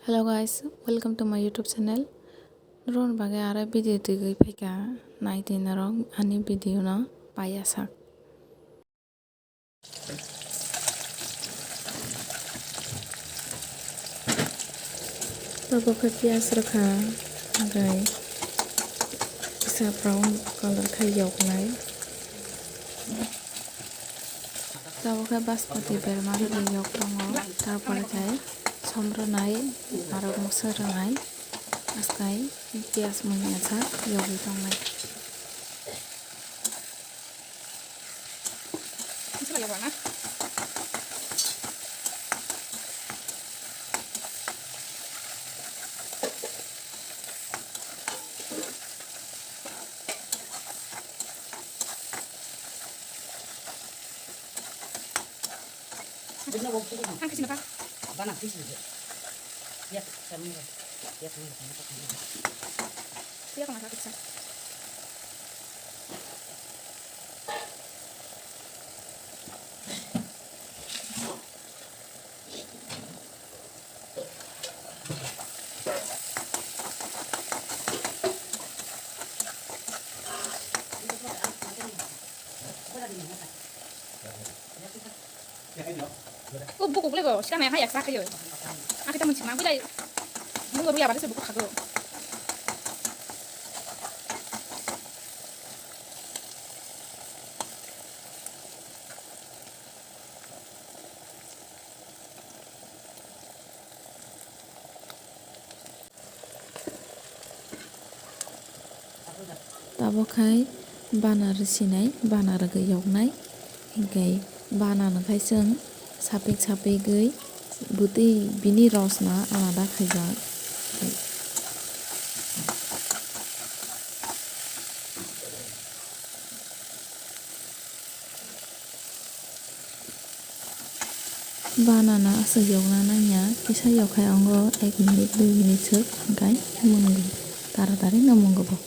Hello guys, welcome to my YouTube channel. Ron bagai ara video tui paika naiti narong ani video no paya sak. Tabo ka pias rakha gai isa brown color khai yok nai. Tabo ka basmati bermar gai yok tongo tarpore kai somro nai aro mosor nai askai pias muni acha yogi tongnai. Ang kasi na pa? Bana fish ni. Ya, kami ni. Ya, kami ni. Siya kung nakakita. buku boleh go, sekarang yang saya kayo. Kita mencima, kita mungkin ruya pada sebuku kago. Tabo khai bana rsinai bana raga yoknai hingkai bana no khai sung sapik goi buti bini ros na alada khaijak. Bana na asuk yokna nanya kisa yokai ongo 1 minute 2 minute suk hingkai mungu taratari namungo bo.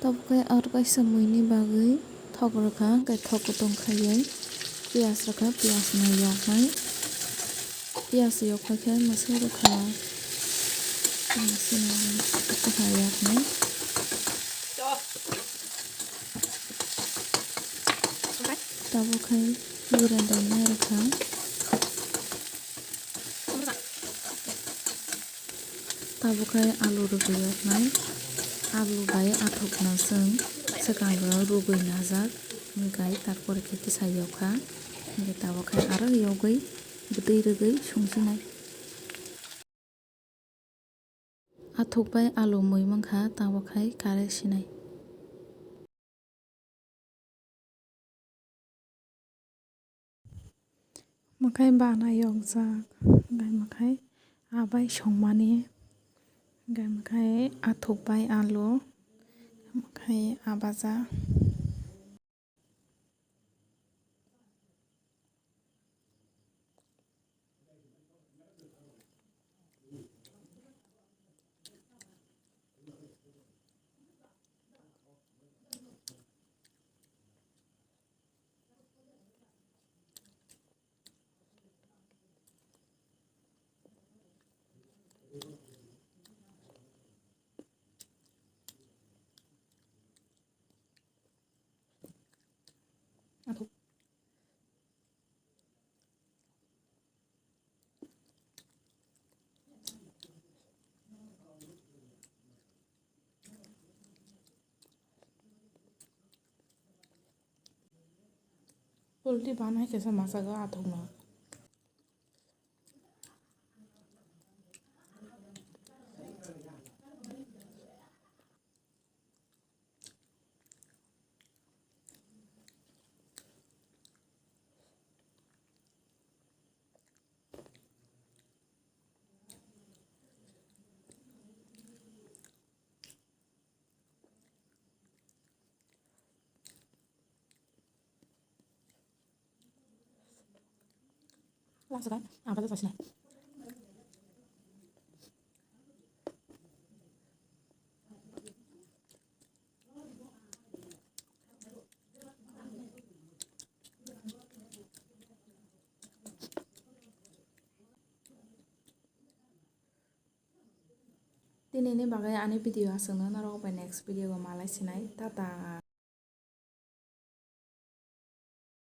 Tabo kai ar kaisa muini bagui thok rakha kai thok kutung khayai pias rakha pias na yoknai pias yokai khai masai rakha masina rakha yoknai tabo khai buran dai rakha tabo khai alu rakha yoknai alu bai athok na sung sakang rugui najak hingkai tarpore ke kisa yokha hingkai tabo khai aro yogui butui rugui sungsinai athok bai alu mui mangkha tabo khai kare sinai makai bana yokjak hingkai makai abai songmani hingkai makai athok bai alu makai abaja. Athok poultry banai kaisa masaga athok na langsung kan apa tuh sih दिनैनि बागै आंनि video आ सोंनो नांगौ next video मालाय सिनाय टाटा